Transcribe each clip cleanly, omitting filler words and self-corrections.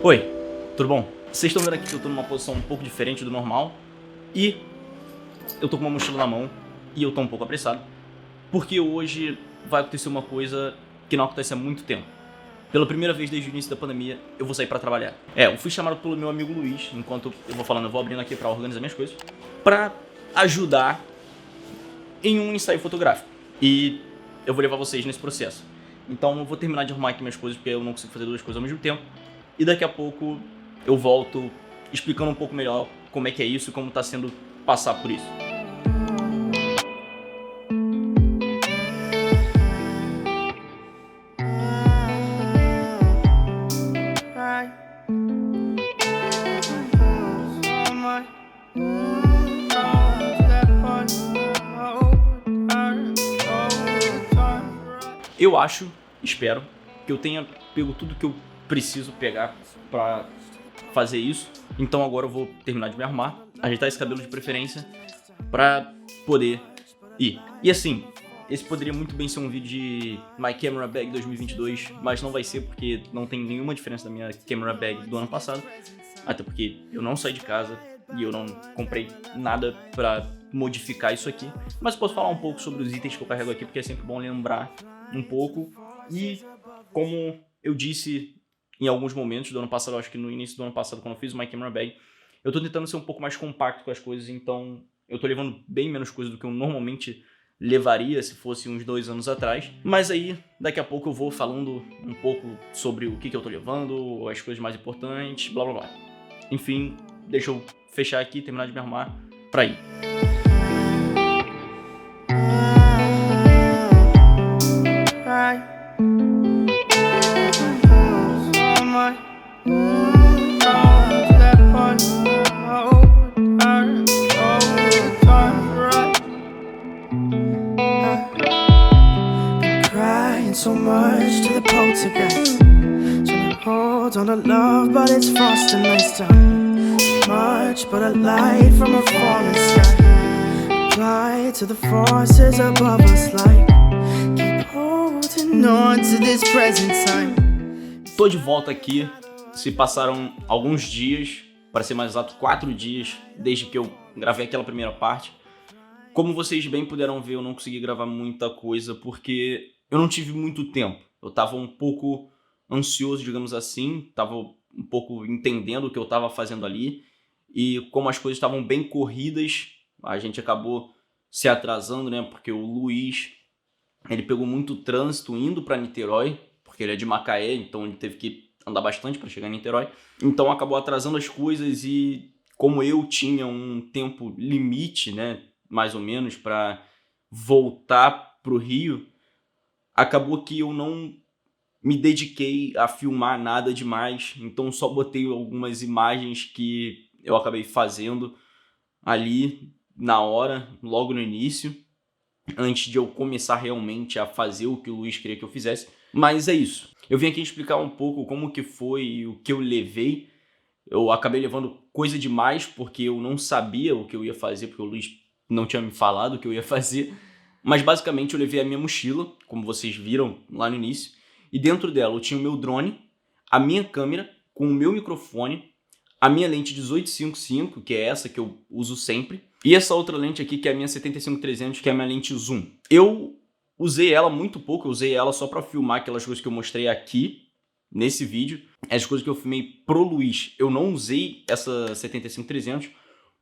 Oi, tudo bom? Vocês estão vendo aqui que eu tô numa posição um pouco diferente do normal e eu tô com uma mochila na mão e eu tô um pouco apressado porque hoje vai acontecer uma coisa que não acontece há muito tempo. Pela primeira vez desde o início da pandemia, eu vou sair pra trabalhar. Eu fui chamado pelo meu amigo Luiz, enquanto eu vou falando, eu vou abrindo aqui pra organizar minhas coisas, pra ajudar em um ensaio fotográfico. E eu vou levar vocês nesse processo. Então eu vou terminar de arrumar aqui minhas coisas porque eu não consigo fazer duas coisas ao mesmo tempo. E daqui a pouco eu volto explicando um pouco melhor como é que é isso e como tá sendo passar por isso. Eu acho, espero, que eu tenha pego tudo que eu preciso pegar pra fazer isso. Então agora eu vou terminar de me arrumar, ajeitar esse cabelo de preferência pra poder ir. E assim, esse poderia muito bem ser um vídeo de My Camera Bag 2022, mas não vai ser porque não tem nenhuma diferença da minha Camera Bag do ano passado. Até porque eu não saí de casa e eu não comprei nada pra modificar isso aqui. Mas eu posso falar um pouco sobre os itens que eu carrego aqui, porque é sempre bom lembrar um pouco. E como eu disse em alguns momentos do ano passado, eu acho que no início do ano passado, quando eu fiz o My Camera Bag, eu tô tentando ser um pouco mais compacto com as coisas, então eu tô levando bem menos coisas do que eu normalmente levaria se fosse uns 2 anos atrás. Mas aí, daqui a pouco eu vou falando um pouco sobre o que eu tô levando, as coisas mais importantes, blá blá blá. Enfim, deixa eu fechar aqui, terminar de me arrumar pra ir. So much to the poltergeist. Trying to hold on to love, but it's frost and ice down. Much but a light from a falling sky. Apply to the forces above us like keep holding on to this present time. Tô de volta aqui. Se passaram alguns dias, para ser mais exato 4 dias, desde que eu gravei aquela primeira parte. Como vocês bem puderam ver, eu não consegui gravar muita coisa porque eu não tive muito tempo. Eu tava um pouco ansioso, digamos assim, tava um pouco entendendo o que eu tava fazendo ali. E como as coisas estavam bem corridas, a gente acabou se atrasando, né? Porque o Luiz, ele pegou muito trânsito indo para Niterói, porque ele é de Macaé, então ele teve que andar bastante para chegar em Niterói. Então acabou atrasando as coisas e como eu tinha um tempo limite, né, mais ou menos, para voltar pro Rio, acabou que eu não me dediquei a filmar nada demais, então só botei algumas imagens que eu acabei fazendo ali na hora, logo no início, antes de eu começar realmente a fazer o que o Luiz queria que eu fizesse. Mas é isso. Eu vim aqui explicar um pouco como que foi e o que eu levei. Eu acabei levando coisa demais porque eu não sabia o que eu ia fazer, porque o Luiz não tinha me falado o que eu ia fazer. Mas basicamente eu levei a minha mochila, como vocês viram lá no início, e dentro dela eu tinha o meu drone, a minha câmera com o meu microfone, a minha lente 18-55, que é essa que eu uso sempre, e essa outra lente aqui que é a minha 75-300, que é a minha lente zoom. Eu usei ela muito pouco, eu usei ela só para filmar aquelas coisas que eu mostrei aqui nesse vídeo. As coisas que eu filmei pro Luiz, eu não usei essa 75-300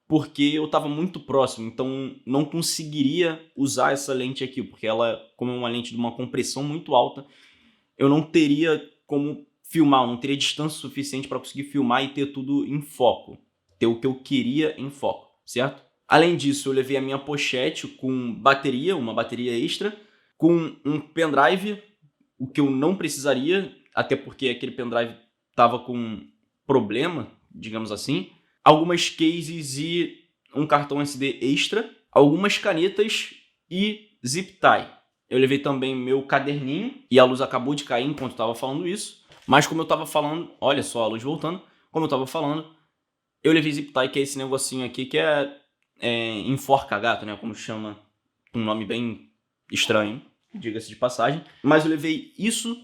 porque eu estava muito próximo, então não conseguiria usar essa lente aqui, porque ela, como é uma lente de uma compressão muito alta, eu não teria como filmar, eu não teria distância suficiente para conseguir filmar e ter tudo em foco, ter o que eu queria em foco, certo? Além disso, eu levei a minha pochete com bateria, uma bateria extra, com um pendrive, o que eu não precisaria, até porque aquele pendrive estava com problema, digamos assim, algumas cases e um cartão SD extra, algumas canetas e zip tie. Eu levei também meu caderninho e a luz acabou de cair enquanto eu estava falando isso, mas como eu estava falando, olha só a luz voltando, como eu estava falando, eu levei zip tie, que é esse negocinho aqui que é enforca gato, né, como chama, um nome bem estranho, diga-se de passagem, mas eu levei isso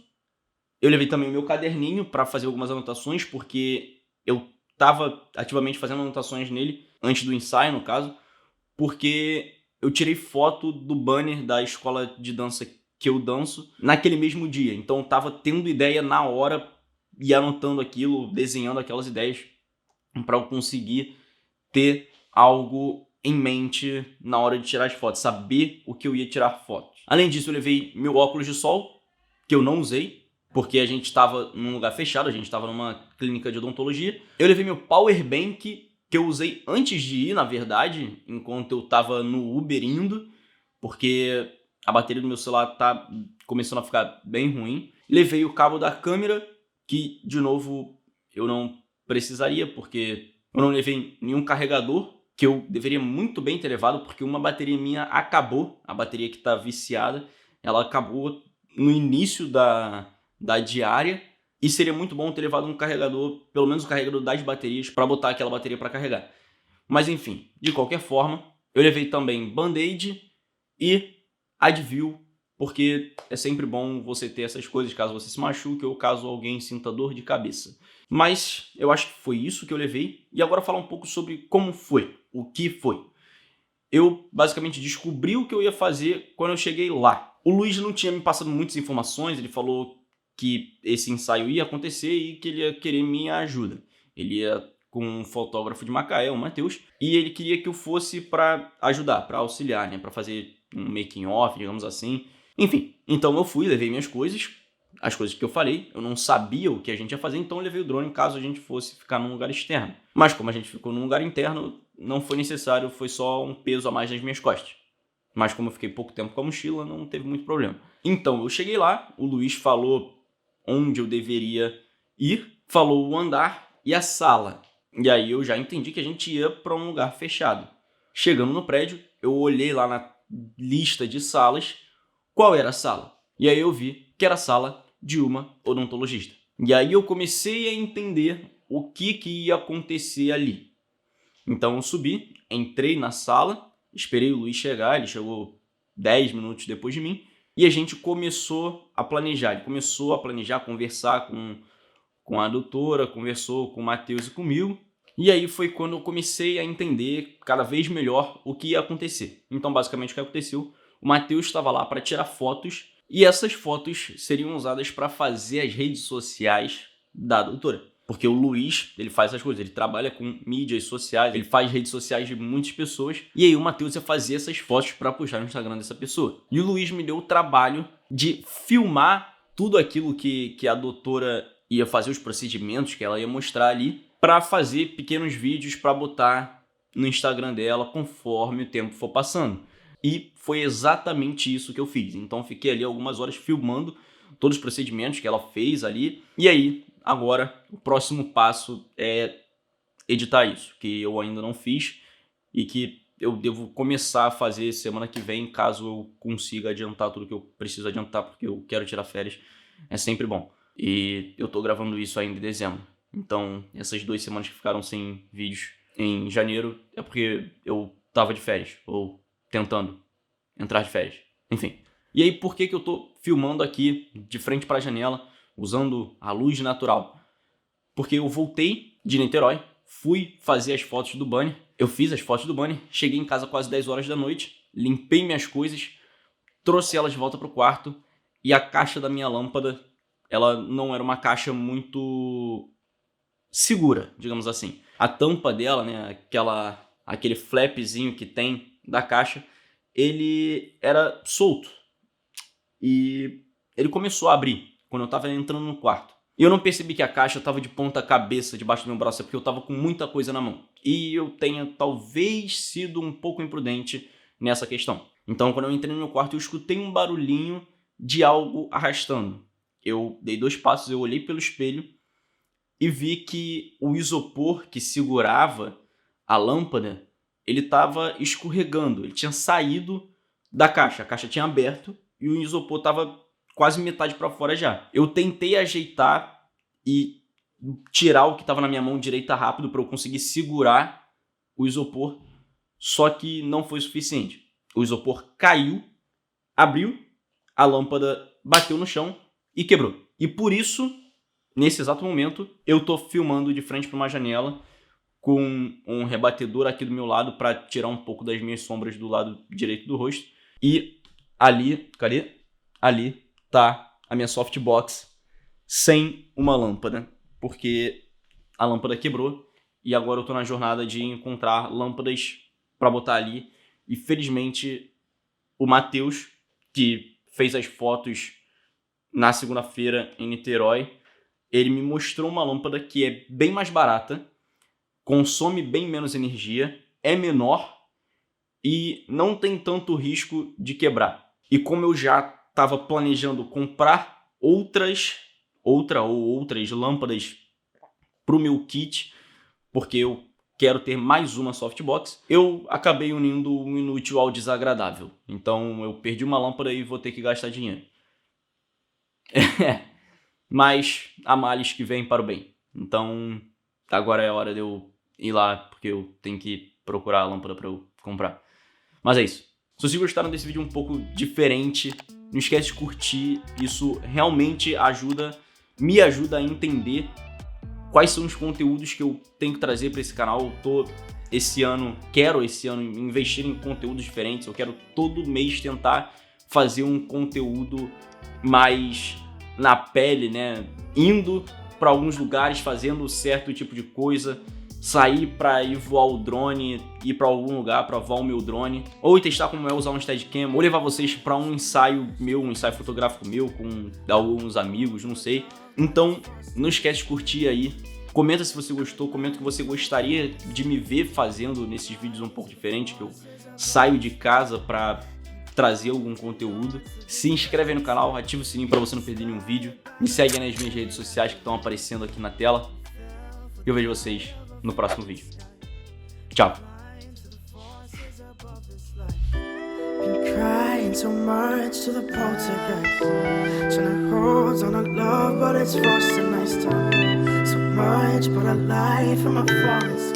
Eu levei também o meu caderninho para fazer algumas anotações, porque eu estava ativamente fazendo anotações nele, antes do ensaio, no caso, porque eu tirei foto do banner da escola de dança que eu danço naquele mesmo dia. Então eu estava tendo ideia na hora e anotando aquilo, desenhando aquelas ideias para eu conseguir ter algo em mente na hora de tirar as fotos, saber o que eu ia tirar fotos. Além disso, eu levei meu óculos de sol, que eu não usei, porque a gente estava num lugar fechado, a gente estava numa clínica de odontologia. Eu levei meu power bank, que eu usei antes de ir, na verdade, enquanto eu estava no Uber indo, porque a bateria do meu celular tá começando a ficar bem ruim. Levei o cabo da câmera, que, de novo, eu não precisaria, porque eu não levei nenhum carregador, que eu deveria muito bem ter levado, porque uma bateria minha acabou, a bateria que está viciada, ela acabou no início da diária, e seria muito bom ter levado um carregador, pelo menos o carregador das baterias, para botar aquela bateria para carregar. Mas enfim, de qualquer forma, eu levei também Band-Aid e Advil, porque é sempre bom você ter essas coisas caso você se machuque ou caso alguém sinta dor de cabeça. Mas eu acho que foi isso que eu levei. E agora falar um pouco sobre como foi, o que foi. Eu basicamente descobri o que eu ia fazer quando eu cheguei lá. O Luiz não tinha me passado muitas informações, ele falou que esse ensaio ia acontecer e que ele ia querer minha ajuda. Ele ia com um fotógrafo de Macaé, o Matheus, e ele queria que eu fosse para ajudar, para auxiliar, né, para fazer um making off, digamos assim. Enfim, então eu fui, levei minhas coisas, as coisas que eu falei, eu não sabia o que a gente ia fazer, então eu levei o drone caso a gente fosse ficar num lugar externo. Mas como a gente ficou num lugar interno, não foi necessário, foi só um peso a mais nas minhas costas. Mas como eu fiquei pouco tempo com a mochila, não teve muito problema. Então eu cheguei lá, o Luiz falou onde eu deveria ir, falou o andar e a sala. E aí eu já entendi que a gente ia para um lugar fechado. Chegando no prédio, eu olhei lá na lista de salas qual era a sala. E aí eu vi que era a sala de uma odontologista. E aí eu comecei a entender o que ia acontecer ali. Então eu subi, entrei na sala, esperei o Luiz chegar, ele chegou 10 minutos depois de mim, e a gente começou a planejar. Ele começou a planejar, conversar com a doutora, conversou com o Matheus e comigo. E aí foi quando eu comecei a entender cada vez melhor o que ia acontecer. Então basicamente o que aconteceu, o Matheus estava lá para tirar fotos, e essas fotos seriam usadas para fazer as redes sociais da doutora. Porque o Luiz, ele faz essas coisas, ele trabalha com mídias sociais, ele faz redes sociais de muitas pessoas, e aí o Matheus ia fazer essas fotos para postar no Instagram dessa pessoa. E o Luiz me deu o trabalho de filmar tudo aquilo que a doutora ia fazer, os procedimentos que ela ia mostrar ali, para fazer pequenos vídeos para botar no Instagram dela conforme o tempo for passando. E foi exatamente isso que eu fiz. Então fiquei ali algumas horas filmando todos os procedimentos que ela fez ali. E aí, agora, o próximo passo é editar isso, que eu ainda não fiz e que eu devo começar a fazer semana que vem, caso eu consiga adiantar tudo que eu preciso adiantar, porque eu quero tirar férias. É sempre bom. E eu tô gravando isso ainda em dezembro. Então, essas 2 semanas que ficaram sem vídeos em janeiro é porque eu tava de férias, ou tentando entrar de férias. Enfim. E aí, por que eu tô filmando aqui de frente para a janela, usando a luz natural? Porque eu voltei de Niterói, fui fazer as fotos do banner, eu fiz as fotos do banner, cheguei em casa quase 10 horas da noite, limpei minhas coisas, trouxe elas de volta pro quarto, e a caixa da minha lâmpada, ela não era uma caixa muito segura, digamos assim. A tampa dela, né, aquele flapzinho que tem da caixa, ele era solto. E ele começou a abrir quando eu estava entrando no quarto. E eu não percebi que a caixa estava de ponta cabeça debaixo do meu braço, é porque eu estava com muita coisa na mão. E eu tenha talvez sido um pouco imprudente nessa questão. Então, quando eu entrei no meu quarto, eu escutei um barulhinho de algo arrastando. Eu dei 2 passos, eu olhei pelo espelho e vi que o isopor que segurava a lâmpada, ele estava escorregando. Ele tinha saído da caixa. A caixa tinha aberto e o isopor estava quase metade para fora já. Eu tentei ajeitar e tirar o que estava na minha mão direita rápido para eu conseguir segurar o isopor, só que não foi suficiente. O isopor caiu, abriu, a lâmpada bateu no chão e quebrou. E por isso, nesse exato momento, eu tô filmando de frente para uma janela com um rebatedor aqui do meu lado para tirar um pouco das minhas sombras do lado direito do rosto. E ali, cadê? Ali tá a minha softbox sem uma lâmpada, porque a lâmpada quebrou e agora eu tô na jornada de encontrar lâmpadas para botar ali. E felizmente o Matheus, que fez as fotos na segunda-feira em Niterói, ele me mostrou uma lâmpada que é bem mais barata, consome bem menos energia, é menor e não tem tanto risco de quebrar. E como eu já estava planejando comprar outras lâmpadas para o meu kit, porque eu quero ter mais uma softbox, eu acabei unindo o inútil ao desagradável. Então eu perdi uma lâmpada e vou ter que gastar dinheiro. Mas há males que vêm para o bem. Então agora é a hora de eu ir lá, porque eu tenho que procurar a lâmpada para eu comprar. Mas é isso. Se vocês gostaram desse vídeo um pouco diferente, não esquece de curtir. Isso realmente me ajuda a entender quais são os conteúdos que eu tenho que trazer para esse canal. Quero esse ano investir em conteúdos diferentes. Eu quero todo mês tentar fazer um conteúdo mais na pele, né? Indo para alguns lugares, fazendo certo tipo de coisa, sair para ir voar o drone, ir para algum lugar para voar o meu drone, ou testar como é usar um Steadicam, ou levar vocês para um ensaio fotográfico meu com alguns amigos, não sei. Então, não esquece de curtir aí. Comenta se você gostou, comenta o que você gostaria de me ver fazendo nesses vídeos um pouco diferentes, que eu saio de casa para trazer algum conteúdo. Se inscreve aí no canal, ativa o sininho para você não perder nenhum vídeo. Me segue aí nas minhas redes sociais que estão aparecendo aqui na tela. E eu vejo vocês no próximo vídeo. Tchau! Crying so much to the poltergeist, trying to hold on to love, but it's frosty nice time. So much, but a life from a falling sky.